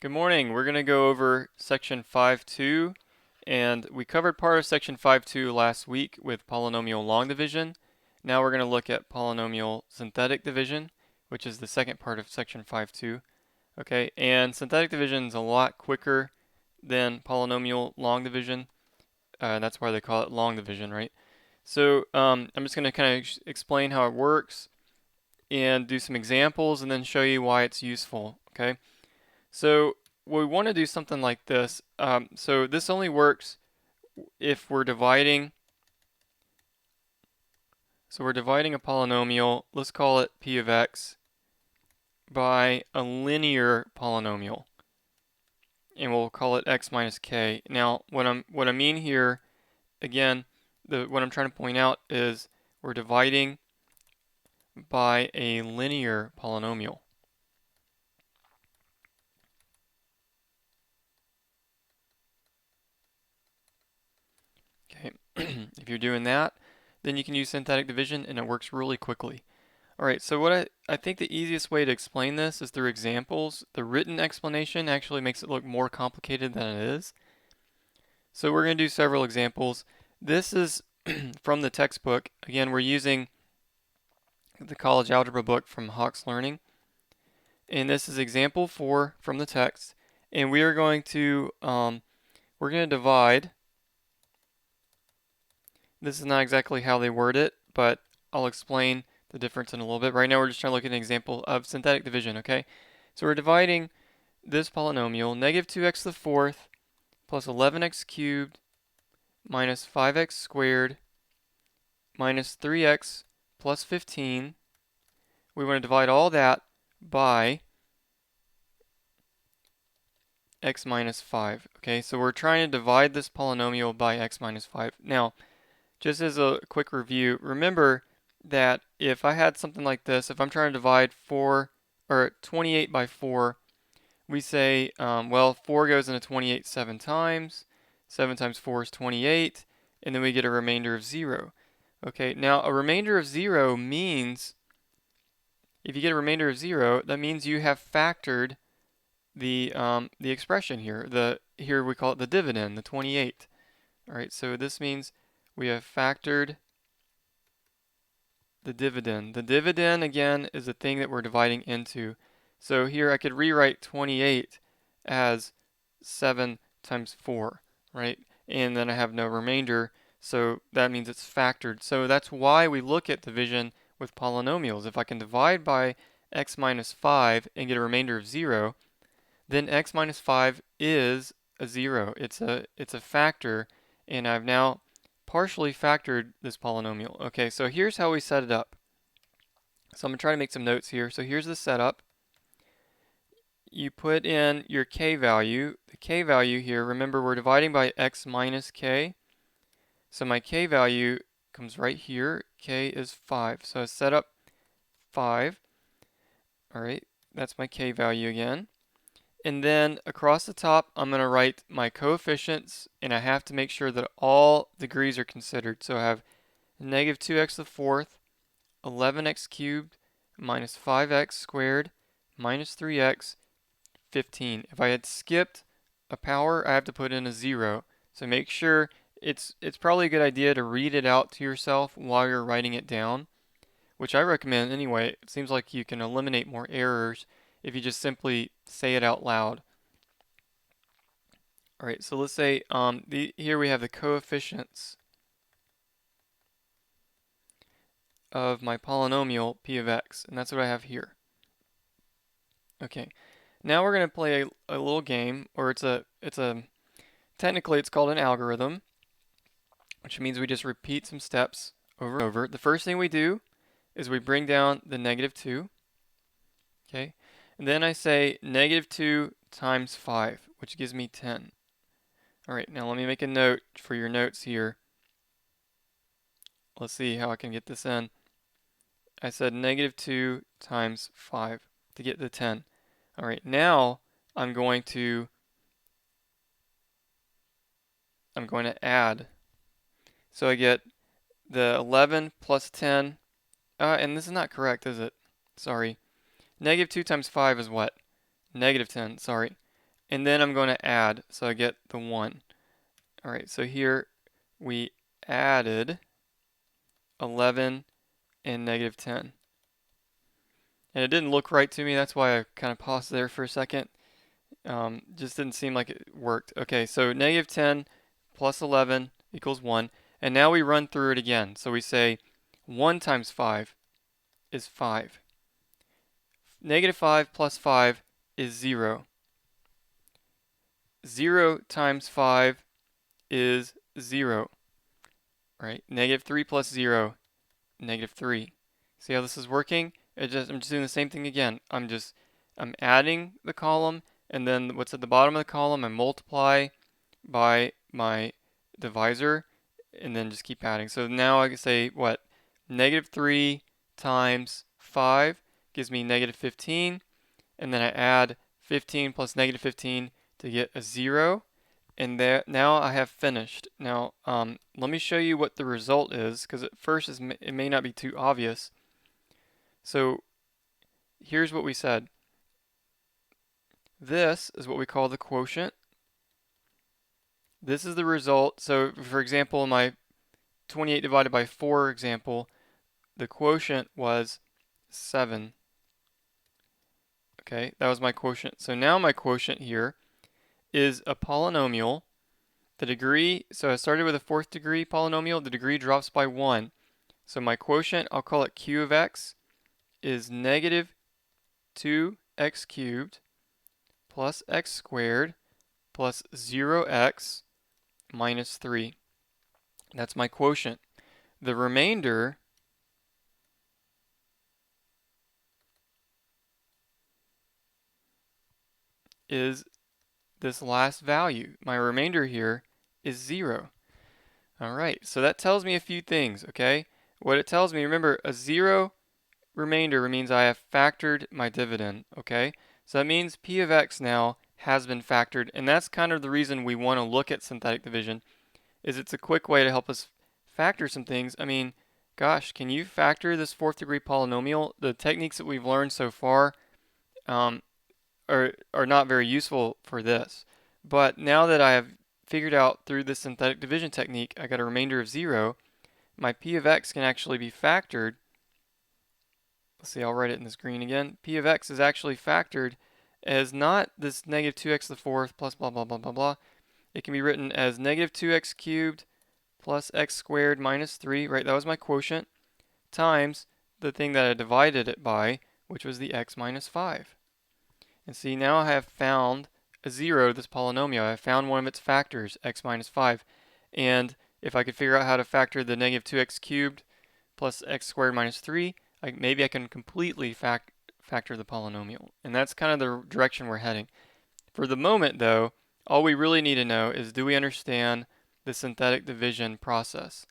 Good morning. We're going to go over section 5.2, and we covered part of section 5.2 last week with polynomial long division. Now we're going to look at polynomial synthetic division, which is the second part of section 5.2. Okay, and synthetic division is a lot quicker than polynomial long division. That's why they call it long division, right? So I'm just going to kind of explain how it works and do some examples and then show you why it's useful, okay? So we want to do something like this. So this only works if we're dividing. So we're dividing a polynomial, let's call it p of x, by a linear polynomial. And we'll call it x minus k. Now, what I mean here, again, what I'm trying to point out is we're dividing by a linear polynomial. Okay, if you're doing that, then you can use synthetic division and it works really quickly. Alright, so what I think the easiest way to explain this is through examples. The written explanation actually makes it look more complicated than it is. So we're going to do several examples. This is from the textbook. Again, we're using the college algebra book from Hawkes Learning. And this is example 4 from the text. And we are going to, we're going to divide. This is not exactly how they word it, but I'll explain the difference in a little bit. Right now we're just trying to look at an example of synthetic division, okay? So we're dividing this polynomial, negative 2x to the fourth plus 11x cubed minus 5x squared minus 3x plus 15. We want to divide all that by x minus 5. Okay, so we're trying to divide this polynomial by x minus 5. Now, just as a quick review, remember that if I had something like this, if I'm trying to divide 28 by 4, we say, well, 4 goes into 28 7 times. 7 times 4 is 28, and then we get a remainder of 0. Okay, now a remainder of 0 means, if you get a remainder of 0, that means you have factored the expression here. Here we call it the dividend, the 28. All right, so this means we have factored the dividend. The dividend, again, is the thing that we're dividing into. So here I could rewrite 28 as 7 times 4, right? And then I have no remainder, so that means it's factored. So that's why we look at division with polynomials. If I can divide by x minus 5 and get a remainder of 0, then x minus 5 is a 0. It's a factor, and I've now partially factored this polynomial. Okay, so here's how we set it up. So I'm going to try to make some notes here. So here's the setup. You put in your k value. The k value here, remember we're dividing by x minus k. So my k value comes right here. K is 5. So I set up 5. All right, that's my k value again. And then across the top, I'm going to write my coefficients, and I have to make sure that all degrees are considered. So I have negative 2x to the fourth, 11x cubed, minus 5x squared, minus 3x, 15. If I had skipped a power, I have to put in a 0. So make sure it's probably a good idea to read it out to yourself while you're writing it down, which I recommend anyway. It seems like you can eliminate more errors if you just simply say it out loud. All right, so let's say here we have the coefficients of my polynomial p of x, and that's what I have here. Okay, now we're going to play a little game, or technically it's called an algorithm, which means we just repeat some steps over and over. The first thing we do is we bring down the negative 2, okay, and then I say negative 2 times 5, which gives me 10. All right, now let me make a note for your notes here. Let's see how I can get this in. I said negative 2 times 5 to get the 10. All right, now I'm going to add. So I get the 11 plus 10, and this is not correct, is it? Sorry. Negative 2 times 5 is what? Negative 10, sorry. and then I'm going to add, so I get the 1. All right, so here we added 11 and negative 10. And it didn't look right to me, that's why I kind of paused there for a second. Just didn't seem like it worked. Okay, so negative 10 plus 11 equals 1. And now we run through it again. So we say 1 times 5 is 5. Negative 5 plus 5 is 0. 0 times 5 is 0. Right? Negative 3 plus 0, negative 3. See how this is working? I'm just doing the same thing again. I'm adding the column, and then what's at the bottom of the column I multiply by my divisor, and then just keep adding. So now I can say what? Negative 3 times 5 gives me negative 15, and then I add 15 plus negative 15 to get a 0, and there, now I have finished. Now let me show you what the result is, because at first it may not be too obvious. So here's what we said. This is what we call the quotient. This is the result. So for example, in my 28 divided by 4 example, the quotient was 7. Okay, that was my quotient. So now my quotient here is a polynomial. The degree, so I started with a 4th degree polynomial, the degree drops by 1. So my quotient, I'll call it q of x, is negative 2x cubed plus x squared plus 0x minus 3. That's my quotient. The remainder is this last value. My remainder here is 0. All right, so that tells me a few things, okay? What it tells me, remember, a 0 remainder means I have factored my dividend, okay? So that means p of x now has been factored, and that's kind of the reason we want to look at synthetic division, is it's a quick way to help us factor some things. I mean, gosh, can you factor this 4th degree polynomial? The techniques that we've learned so far are not very useful for this. But now that I have figured out through this synthetic division technique, I got a remainder of 0, my p of x can actually be factored. Let's see, I'll write it in this green again. P of x is actually factored as not this negative 2x to the 4th plus blah, blah, blah, blah, blah. It can be written as negative 2x cubed plus x squared minus 3, right? That was my quotient, times the thing that I divided it by, which was the x minus 5. And see, now I have found a 0, this polynomial. I have found one of its factors, x minus 5. And if I could figure out how to factor the negative 2x cubed plus x squared minus 3, maybe I can completely factor the polynomial. And that's kind of the direction we're heading. For the moment, though, all we really need to know is, do we understand the synthetic division process?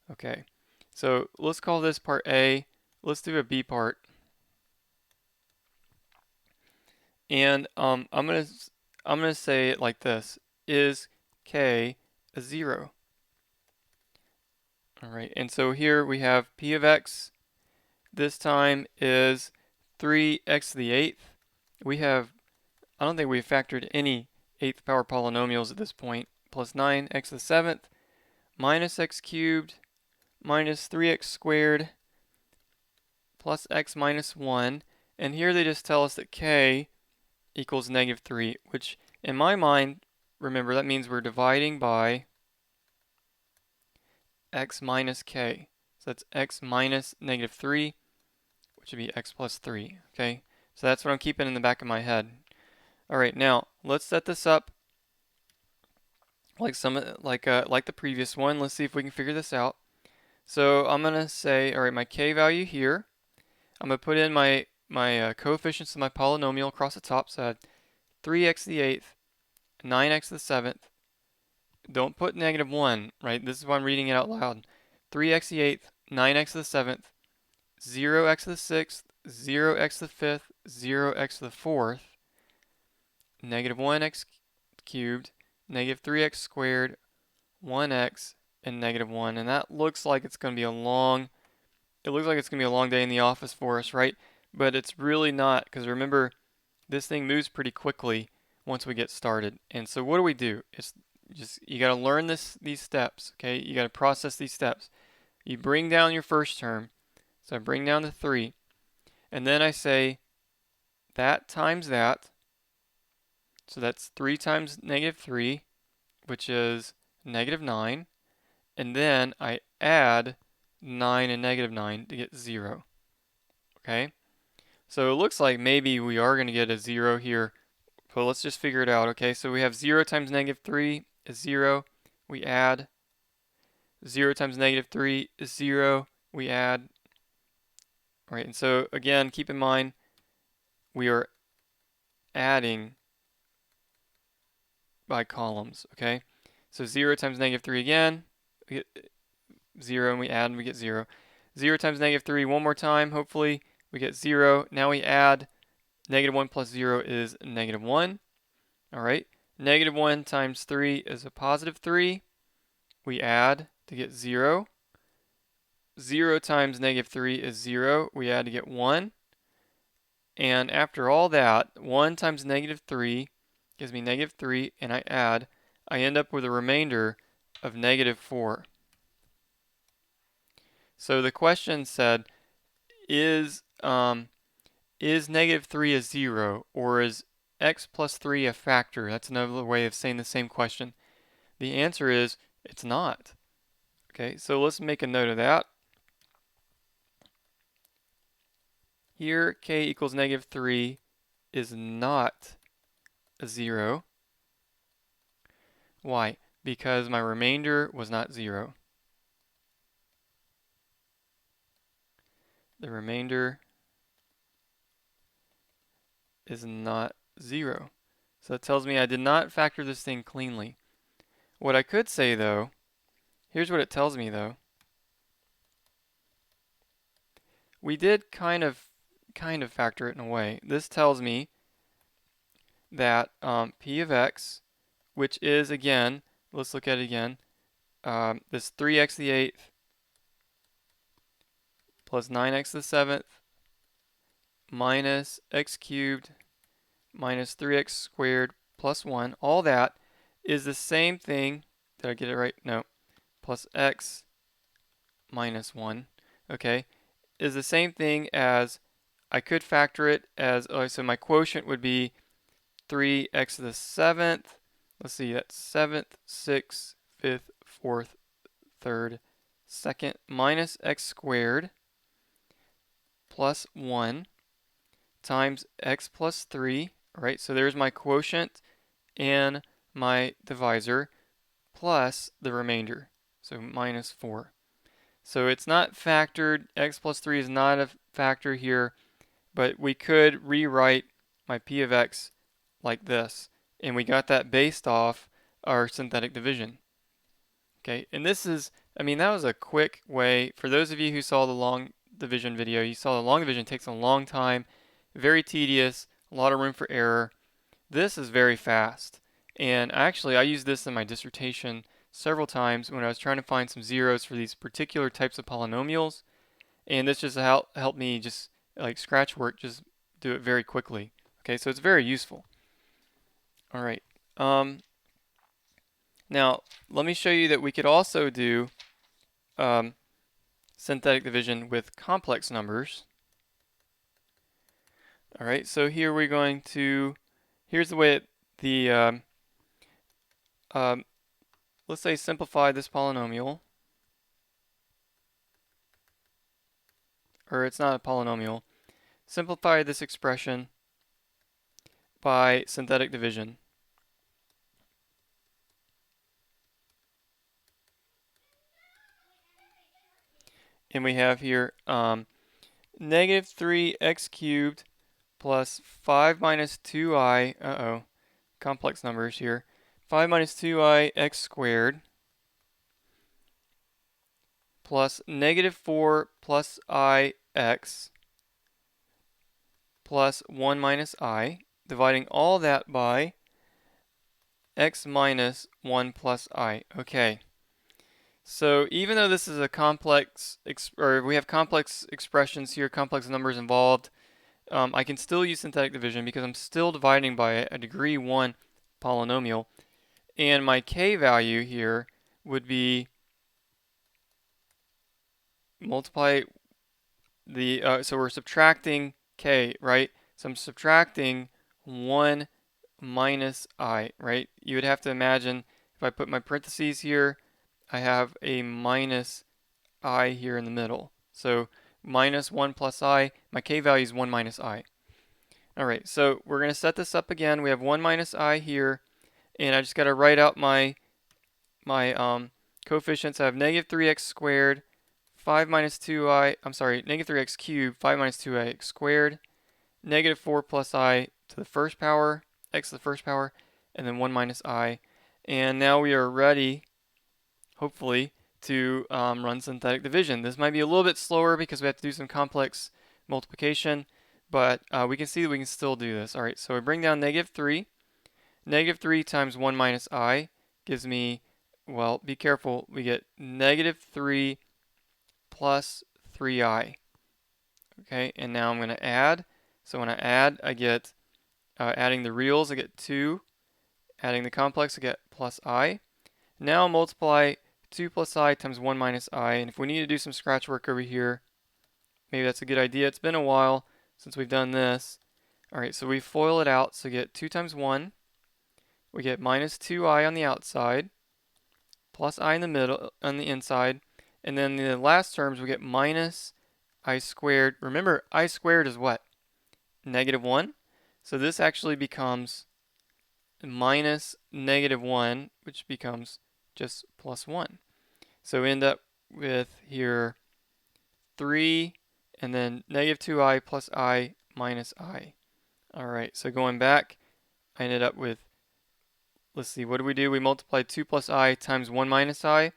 Okay, so let's call this part A. Let's do a B part. And I'm gonna say it like this: is k a 0? All right, and so here we have p of x. This time is 3x to the 8th. I don't think we've factored any 8th power polynomials at this point. Plus 9x to the 7th minus x cubed minus 3x squared plus x minus 1. And here they just tell us that k equals negative 3, which in my mind, remember, that means we're dividing by x minus k. So that's x minus negative 3, which would be x plus 3, okay? So that's what I'm keeping in the back of my head. All right, now let's set this up like the previous one. Let's see if we can figure this out. So I'm gonna say, all right, my k value here. I'm gonna put in my coefficients of my polynomial across the top. So I had 3x to the 8th, 9x to the 7th. Don't put negative 1, right? This is why I'm reading it out loud. 3x to the 8th, 9x to the 7th, 0x to the 6th, 0x to the 5th, 0x to the 4th, negative 1x cubed, negative 3x squared, 1x, and negative 1. And that looks like it's going to be a long day in the office for us, right? But it's really not, because remember, this thing moves pretty quickly once we get started. And so what do? It's just, you got to learn these steps, okay? You got to process these steps. You bring down your first term. So I bring down the 3. And then I say that times that. So that's 3 times negative 3, which is negative 9. And then I add 9 and negative 9 to get 0. Okay? So it looks like maybe we are going to get a 0 here. But let's just figure it out. Okay, so we have 0 times negative 3 is 0. We add 0 times negative 3 is 0. We add. All right, and so again, keep in mind, we are adding by columns, okay? So 0 times negative 3 again, we get 0, and we add and we get 0. 0 times negative 3 one more time, hopefully, we get 0. Now we add, negative 1 plus 0 is negative 1. All right, negative 1 times 3 is a positive 3. We add to get 0. 0 times negative 3 is 0. We add to get 1. And after all that, 1 times negative 3 gives me negative 3, and I add. I end up with a remainder of negative 4. So the question said, is negative 3 a 0, or is x plus 3 a factor? That's another way of saying the same question. The answer is it's not. Okay, so let's make a note of that. Here, k equals negative 3 is not a 0. Why? Because my remainder was not 0. The remainder is not 0. So that tells me I did not factor this thing cleanly. What I could say, though, here's what it tells me, though. We did kind of factor it in a way. This tells me that p of x, which is, again, let's look at it again, this 3x to the 8th plus 9x to the 7th minus x cubed minus 3x squared plus 1, all that is the same thing. Did I get it right? No. Plus x minus 1, okay, is the same thing as, I could factor it as, so my quotient would be 3x to the 7th. Let's see, that's 7th, 6th, 5th, 4th, 3rd, 2nd, minus x squared plus 1 times x plus 3. All right, so there's my quotient and my divisor plus the remainder, so minus 4. So it's not factored. X plus 3 is not a factor here, but we could rewrite my p of x like this, and we got that based off our synthetic division. Okay, and this is, I mean, that was a quick way. For those of you who saw the long division video, you saw the long division takes a long time, very tedious, a lot of room for error. This is very fast, and actually I used this in my dissertation several times when I was trying to find some zeros for these particular types of polynomials, and this just helped me just like scratch work, just do it very quickly. Okay, so it's very useful. All right. Now let me show you that we could also do synthetic division with complex numbers. All right, so here we're going to, here's the way let's say simplify this polynomial, or it's not a polynomial. Simplify this expression by synthetic division. And we have here negative 3x cubed plus 5 minus 2i, complex numbers here, 5 minus 2i x squared plus negative 4 plus I x plus 1 minus I, dividing all that by x minus 1 plus I. Okay. So even though this is a complex, or we have complex expressions here, complex numbers involved, I can still use synthetic division because I'm still dividing by a degree 1 polynomial. And my k value here would be multiply the, so we're subtracting k, right? So I'm subtracting 1 minus I, right? You would have to imagine if I put my parentheses here, I have a minus I here in the middle. So minus 1 plus I, my k value is 1 minus I. All right, so we're going to set this up again. We have 1 minus I here, and I just got to write out my coefficients. I have negative 3x squared, 5 minus 2i, I'm sorry, negative 3x cubed, 5 minus 2i squared, negative 4 plus I to the first power, x to the first power, and then 1 minus I. And now we are ready, hopefully, to run synthetic division. This might be a little bit slower because we have to do some complex multiplication, but we can see that we can still do this. All right, so I bring down negative 3. Negative 3 times 1 minus I gives me, well, be careful, we get negative 3 plus 3i. Okay, and now I'm going to add. So when I add, I get, adding the reals, I get 2. Adding the complex, I get plus I. Now multiply 2 plus I times 1 minus I. And if we need to do some scratch work over here, maybe that's a good idea. It's been a while since we've done this. All right, so we FOIL it out. So we get 2 times 1. We get minus 2i on the outside, plus I in the middle, on the inside. And then the last terms, we get minus I squared. Remember, I squared is what? Negative 1. So this actually becomes minus negative 1, which becomes just plus 1. So we end up with here 3 and then negative 2i plus I minus I. All right, so going back, I ended up with, let's see, what do? We multiplied 2 plus I times 1 minus I.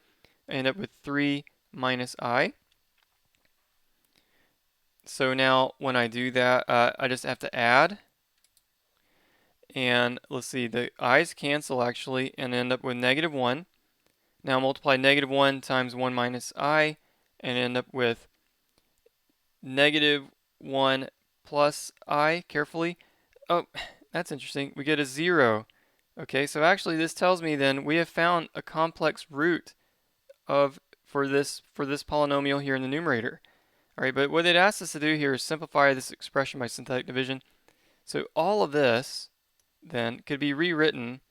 I end up with 3 minus I. So now when I do that, I just have to add. And let's see, the i's cancel actually and end up with negative 1. Now multiply negative 1 times 1 minus I and end up with negative 1 plus I, carefully. Oh, that's interesting. We get a 0. Okay, so actually this tells me then we have found a complex root of for this polynomial here in the numerator. All right, but what it asks us to do here is simplify this expression by synthetic division. So all of this then could be rewritten.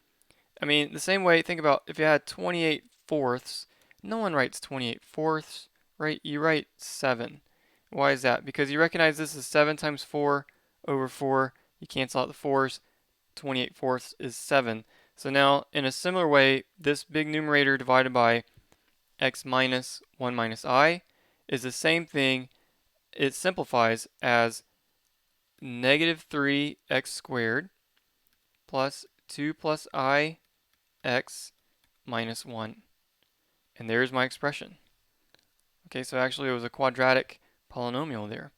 I mean, the same way, think about if you had 28 fourths, no one writes 28 fourths, right? You write 7. Why is that? Because you recognize this is 7 times 4 over 4. You cancel out the 4's. 28 fourths is 7. So now, in a similar way, this big numerator divided by x minus 1 minus I is the same thing. It simplifies as negative 3x squared plus 2 plus I x minus 1. And there's my expression. Okay, so actually it was a quadratic polynomial there.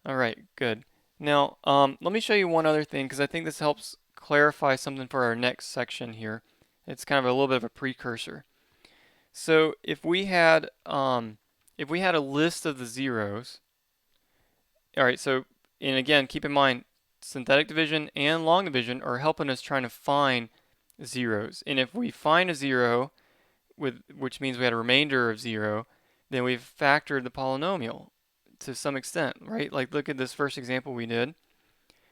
All right, good. Now, let me show you one other thing because I think this helps clarify something for our next section here. It's kind of a little bit of a precursor. So if we had a list of the zeros, all right, so, and again, keep in mind, synthetic division and long division are helping us trying to find zeros. And if we find a 0, which means we had a remainder of 0, then we've factored the polynomial to some extent, right? Like look at this first example we did.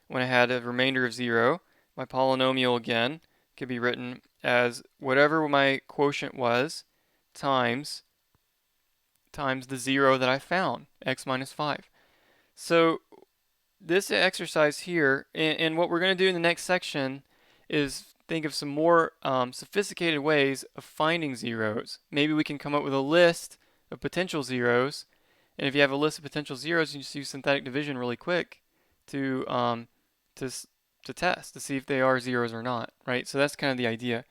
When I had a remainder of 0, my polynomial again could be written as whatever my quotient was times the 0 that I found, x minus 5. So this exercise here, and what we're going to do in the next section is think of some more sophisticated ways of finding zeros. Maybe we can come up with a list of potential zeros, and if you have a list of potential zeros, you just use synthetic division really quick to test to see if they are zeros or not, right? So that's kind of the idea.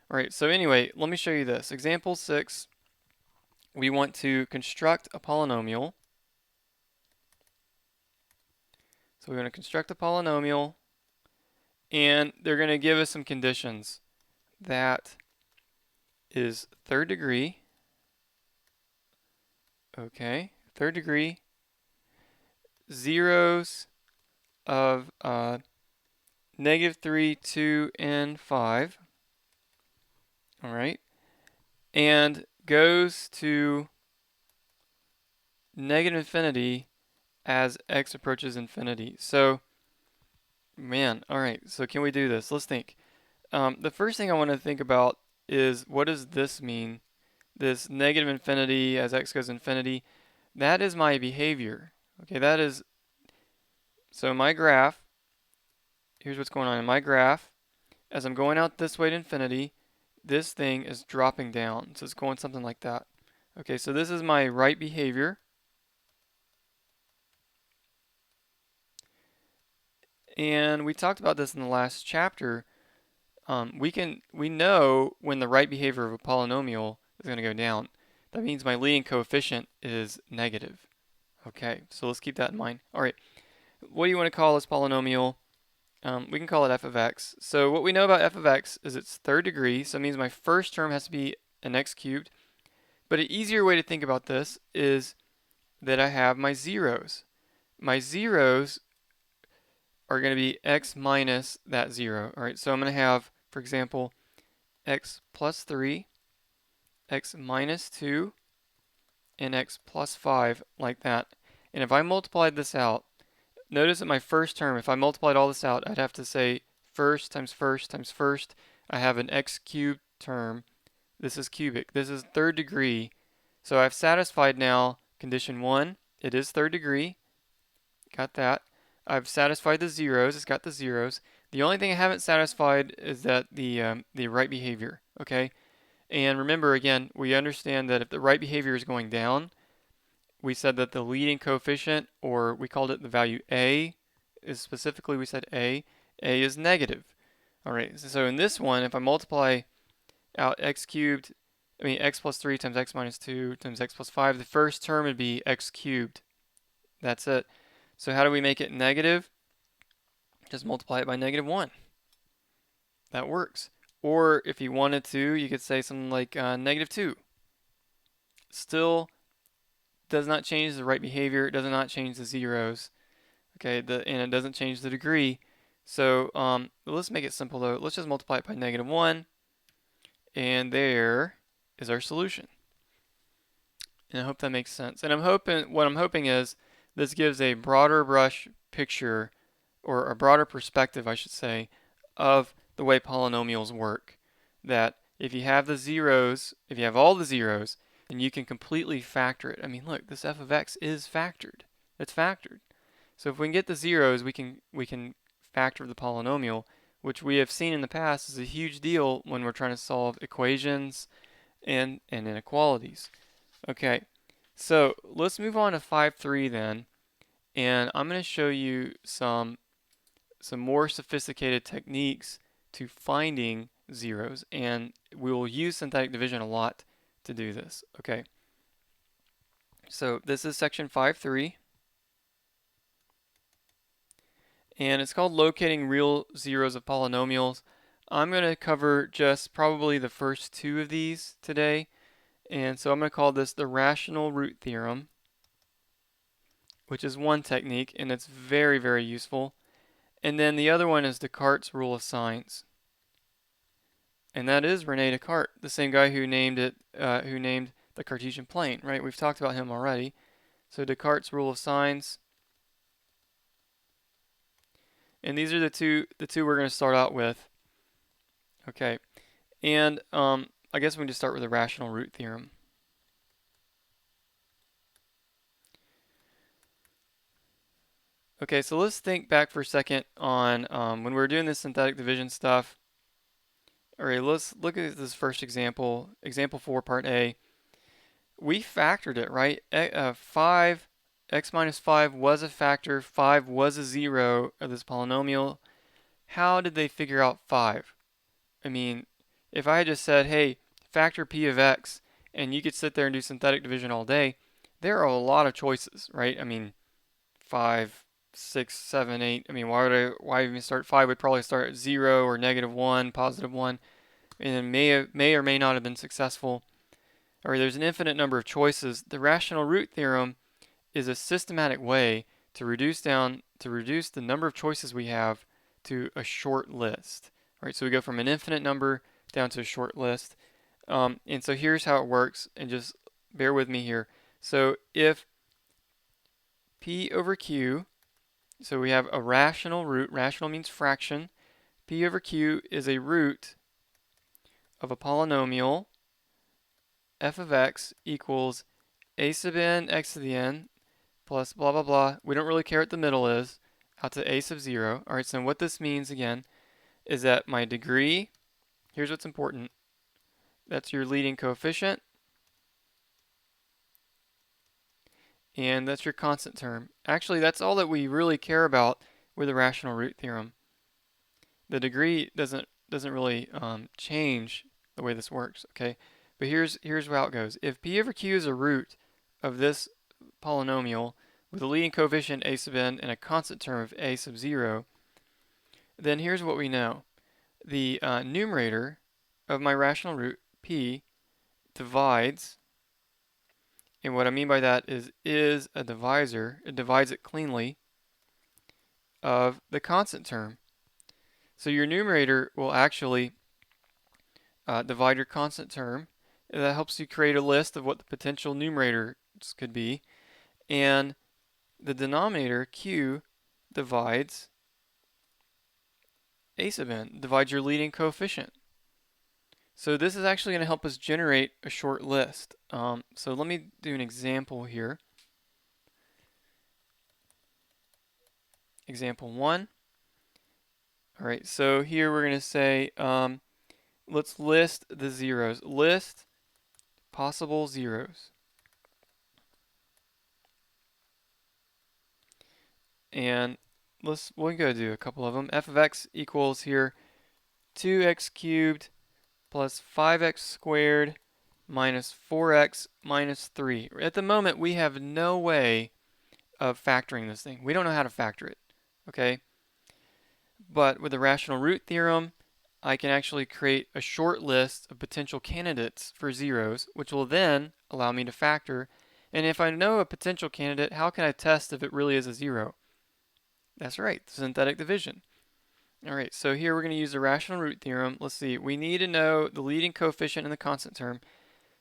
All right, so anyway, let me show you this. Example 6, we want to construct a polynomial. So we're going to construct a polynomial, and they're going to give us some conditions. That is third degree. Okay, third degree. Zeros of -3, 2, and 5, all right, and goes to negative infinity as x approaches infinity. So, man, all right, so can we do this? Let's think. The first thing I want to think about is, what does this mean? This negative infinity as x goes infinity, that is my behavior. Okay, that is, so my graph, here's what's going on in my graph. As I'm going out this way to infinity, this thing is dropping down. So it's going something like that. Okay, so this is my right behavior. And we talked about this in the last chapter. We know when the right behavior of a polynomial is going to go down. That means my leading coefficient is negative. Okay, so let's keep that in mind. All right, what do you want to call this polynomial? We can call it f of x. So what we know about f of x is it's third degree, so it means my first term has to be an x cubed. But an easier way to think about this is that I have my zeros. My zeros are going to be x minus that 0. All right, so I'm going to have, for example, x plus 3, x minus 2, and x plus 5, like that. And if I multiplied this out, notice that my first term, if I multiplied all this out, I'd have to say first times first times first. I have an x cubed term. This is cubic. This is third degree. So I've satisfied now condition 1. It is third degree. Got that. I've satisfied the zeros. It's got the zeros. The only thing I haven't satisfied is that the right behavior. Okay. And remember, again, we understand that if the right behavior is going down, we said that the leading coefficient, or we called it the value a, is specifically we said a is negative. All right. So in this one, if I multiply out x plus 3 times x minus 2 times x plus 5, the first term would be x cubed. That's it. So how do we make it negative? Just multiply it by -1. That works. Or if you wanted to, you could say something like -2. Still does not change the right behavior. It does not change the zeros. Okay, and it doesn't change the degree. So let's make it simple though. Let's just multiply it by -1. And there is our solution. And I hope that makes sense. And what I'm hoping is this gives a broader brush picture, or a broader perspective, I should say, of the way polynomials work. That if you have the zeros, if you have all the zeros, then you can completely factor it. I mean, look, this f of x is factored. It's factored. So if we can get the zeros, we can factor the polynomial, which we have seen in the past is a huge deal when we're trying to solve equations and inequalities. Okay, so let's move on to 5.3 then, and I'm going to show you some more sophisticated techniques to finding zeros, and we will use synthetic division a lot to do this. Okay, so this is section 5.3, and it's called locating real zeros of polynomials. I'm going to cover just probably the first two of these today, and so I'm going to call this the Rational Root Theorem, which is one technique, and it's very, very useful. And then the other one is Descartes' rule of signs. And that is René Descartes, the same guy who named the Cartesian plane, right? We've talked about him already. So Descartes' rule of signs. And these are the two we're going to start out with. Okay. And I guess we can just start with the Rational Root Theorem. Okay, so let's think back for a second on when we were doing this synthetic division stuff. All right, let's look at this first example, example 4, part A. We factored it, right? 5, x minus 5 was a factor, 5 was a 0 of this polynomial. How did they figure out 5? I mean, if I had just said, hey, factor p of x, and you could sit there and do synthetic division all day, there are a lot of choices, right? I mean, 5, 6, 7, 8. I mean, why even start 5? Would probably start at 0 or -1, +1, and it may or may not have been successful. Or there's an infinite number of choices. The rational root theorem is a systematic way to reduce the number of choices we have to a short list. Right? So we go from an infinite number down to a short list. And so here's how it works, and just bear with me here. So if P over Q, so we have a rational root, rational means fraction, P over Q is a root of a polynomial, f of x equals a sub n x to the n plus blah blah blah. We don't really care what the middle is, out to a sub 0. Alright, so what this means again is that my degree, here's what's important, that's your leading coefficient, and that's your constant term. Actually, that's all that we really care about with the rational root theorem. The degree doesn't really change the way this works, okay? But here's how it goes. If P over Q is a root of this polynomial with a leading coefficient a sub n and a constant term of a sub 0, then here's what we know. The numerator of my rational root, P, divides, and what I mean by that is a divisor. It divides it cleanly of the constant term. So your numerator will actually divide your constant term. And that helps you create a list of what the potential numerators could be. And the denominator, Q, divides a sub n, divides your leading coefficient. So this is actually going to help us generate a short list. So let me do an example here. Example 1. All right, so here we're going to say, let's list the zeros. List possible zeros. And we're going to do a couple of them. F of x equals here 2x cubed plus 5x squared minus 4x minus 3. At the moment, we have no way of factoring this thing. We don't know how to factor it, okay? But with the rational root theorem, I can actually create a short list of potential candidates for zeros, which will then allow me to factor. And if I know a potential candidate, how can I test if it really is a zero? That's right, synthetic division. All right, so here we're going to use the rational root theorem. Let's see, we need to know the leading coefficient and the constant term.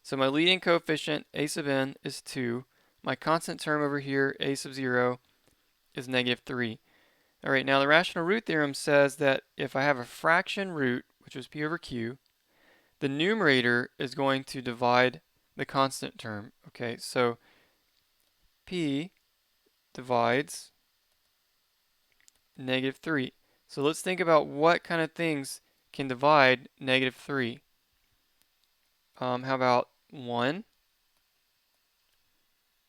So my leading coefficient, a sub n, is 2. My constant term over here, a sub 0, is negative 3. All right, now the rational root theorem says that if I have a fraction root, which is p over q, the numerator is going to divide the constant term. Okay, so p divides negative 3. So let's think about what kind of things can divide negative 3. How about 1?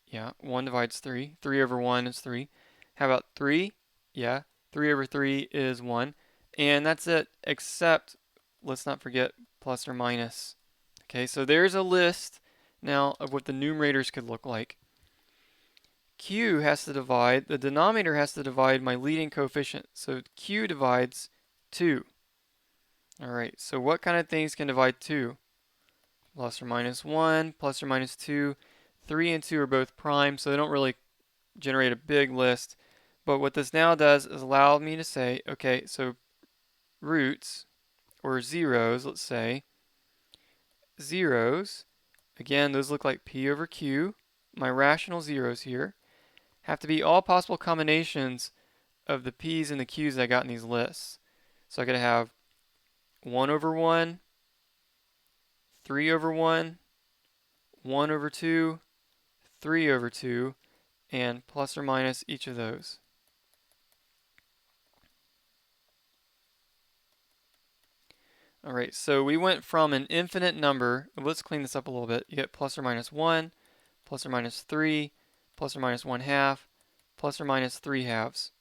Yeah, 1 divides 3. 3 over 1 is 3. How about 3? Yeah, 3 over 3 is 1. And that's it, except, let's not forget plus or minus. Okay, so there's a list now of what the numerators could look like. Q has to divide, the denominator has to divide my leading coefficient. So Q divides 2. Alright, so what kind of things can divide 2? Plus or minus 1, plus or minus 2. 3 and 2 are both prime, so they don't really generate a big list. But what this now does is allow me to say, okay, so roots, or zeros, let's say, zeros, again, those look like P over Q. My rational zeros here have to be all possible combinations of the P's and the Q's I got in these lists. So I gotta have 1 over 1, 3 over 1, 1 over 2, 3 over 2, and plus or minus each of those. Alright, so we went from an infinite number, let's clean this up a little bit. You get plus or minus 1, plus or minus 3, plus or minus 1/2, plus or minus 3/2.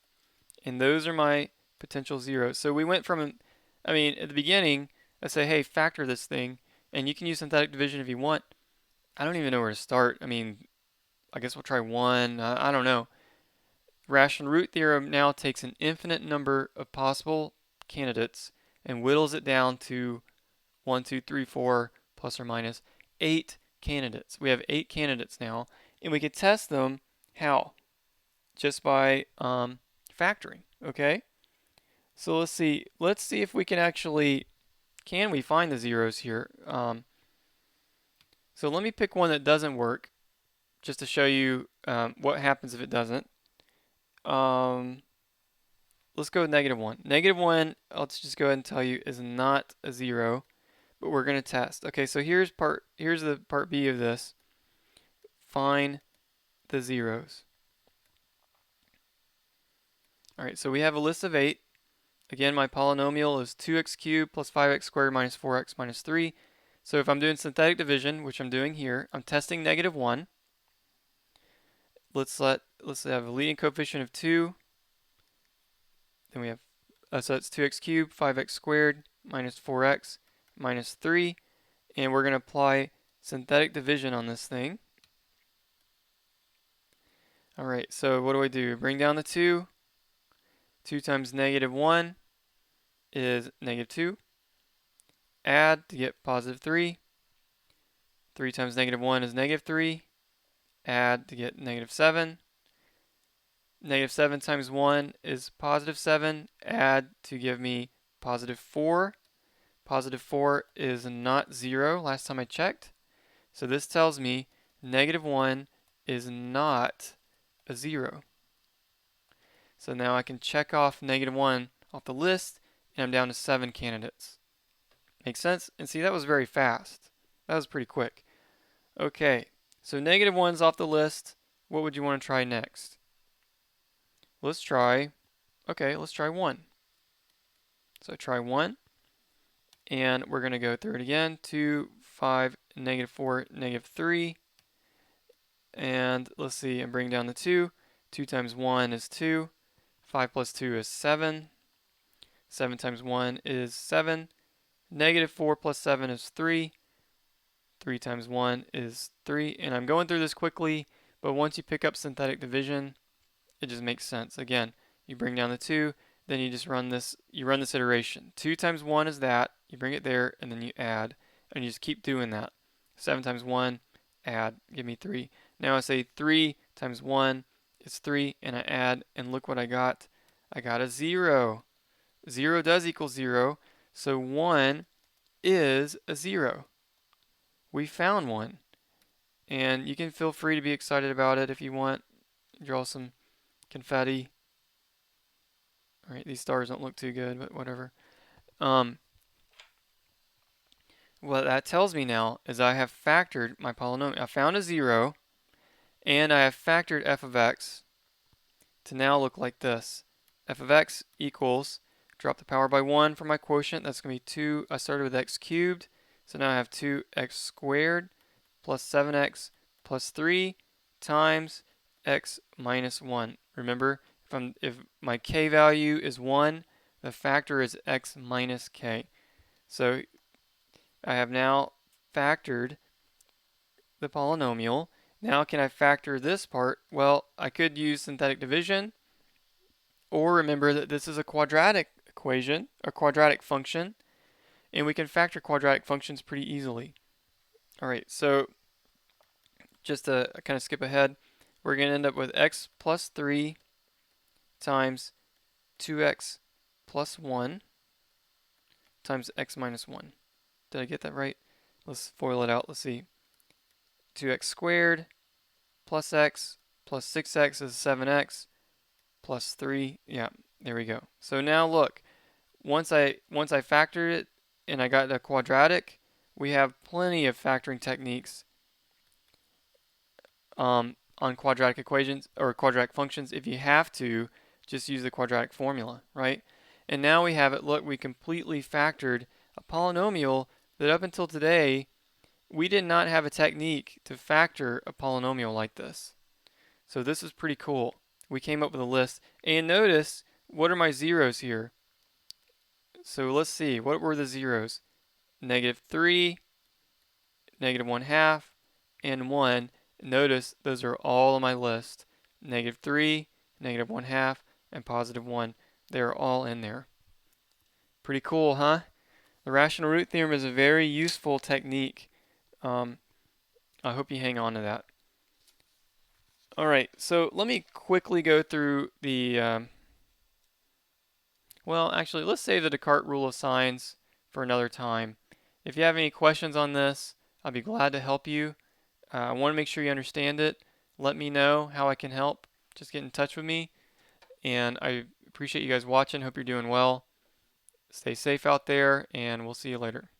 And those are my potential zeros. So we went from, at the beginning, I say, hey, factor this thing, and you can use synthetic division if you want. I don't even know where to start. I guess we'll try 1. I don't know. Rational root theorem now takes an infinite number of possible candidates and whittles it down to 1, 2, 3, 4, plus or minus 8 candidates. We have 8 candidates now, and we can test them how? just by factoring, okay? So let's see if we can actually, can we find the zeros here? So let me pick one that doesn't work, just to show you what happens if it doesn't. Let's go with -1. -1, let's just go ahead and tell you, is not a zero, but we're going to test. Okay, so here's the part B of this. Find the zeros. All right, so we have a list of 8. Again, my polynomial is 2x cubed plus 5x squared minus 4x minus 3. So if I'm doing synthetic division, which I'm doing here, I'm testing -1. Let's have a leading coefficient of 2. Then we have, so that's 2x cubed, 5x squared minus 4x minus 3. And we're going to apply synthetic division on this thing. All right, so what do? Bring down the 2. 2 times -1 is -2. Add to get +3. 3 times -1 is -3. Add to get -7. -7 times 1 is +7. Add to give me +4. +4 is not 0 last time I checked. So this tells me -1 is not a 0. So now I can check off -1 off the list, and I'm down to 7 candidates. Make sense? And see, that was very fast. That was pretty quick. Okay, so -1's off the list. What would you want to try next? Let's try 1. So try 1, and we're going to go through it again. 2, 5, -4, -3. And let's see, and bring down the 2. 2 times 1 is 2. 5 plus 2 is 7. 7 times 1 is 7. -4 plus 7 is 3. 3 times 1 is 3. And I'm going through this quickly, but once you pick up synthetic division, it just makes sense. Again, you bring down the 2, then you just run this iteration. 2 times 1 is that, you bring it there, and then you add, and you just keep doing that. 7 times 1, add, give me 3. Now I say 3 times 1 is 3, and I add, and look what I got. I got a 0. 0 does equal 0, so 1 is a 0. We found one. And you can feel free to be excited about it if you want. Draw some confetti. All right, these stars don't look too good, but whatever. What that tells me now is I have factored my polynomial. I found a 0, and I have factored f of x to now look like this. F of x equals, drop the power by 1 for my quotient. That's going to be 2. I started with x cubed, so now I have 2x squared plus 7x plus 3 times x minus 1. Remember, if my k value is 1, the factor is x minus k. So I have now factored the polynomial. Now can I factor this part? Well, I could use synthetic division, or remember that this is a quadratic equation, a quadratic function, and we can factor quadratic functions pretty easily. All right, so just to kind of skip ahead, we're going to end up with x plus 3 times 2x plus 1 times x minus 1. Did I get that right? Let's FOIL it out. Let's see. 2x squared plus x plus 6x is 7x plus 3. Yeah, there we go. So now look, once I factored it and I got a quadratic, we have plenty of factoring techniques on quadratic equations or quadratic functions. If you have to, just use the quadratic formula, right? And now we have it. Look, we completely factored a polynomial that up until today, we did not have a technique to factor a polynomial like this. So this is pretty cool. We came up with a list. And notice, what are my zeros here? So let's see, what were the zeros? -3, -1/2, and 1. Notice those are all on my list. -3, -1/2, and +1. They're all in there. Pretty cool, huh? The rational root theorem is a very useful technique. I hope you hang on to that. All right, so let me quickly go through the, well, actually, let's save the Descartes rule of signs for another time. If you have any questions on this, I'll be glad to help you. I want to make sure you understand it. Let me know how I can help. Just get in touch with me. And I appreciate you guys watching. Hope you're doing well. Stay safe out there, and we'll see you later.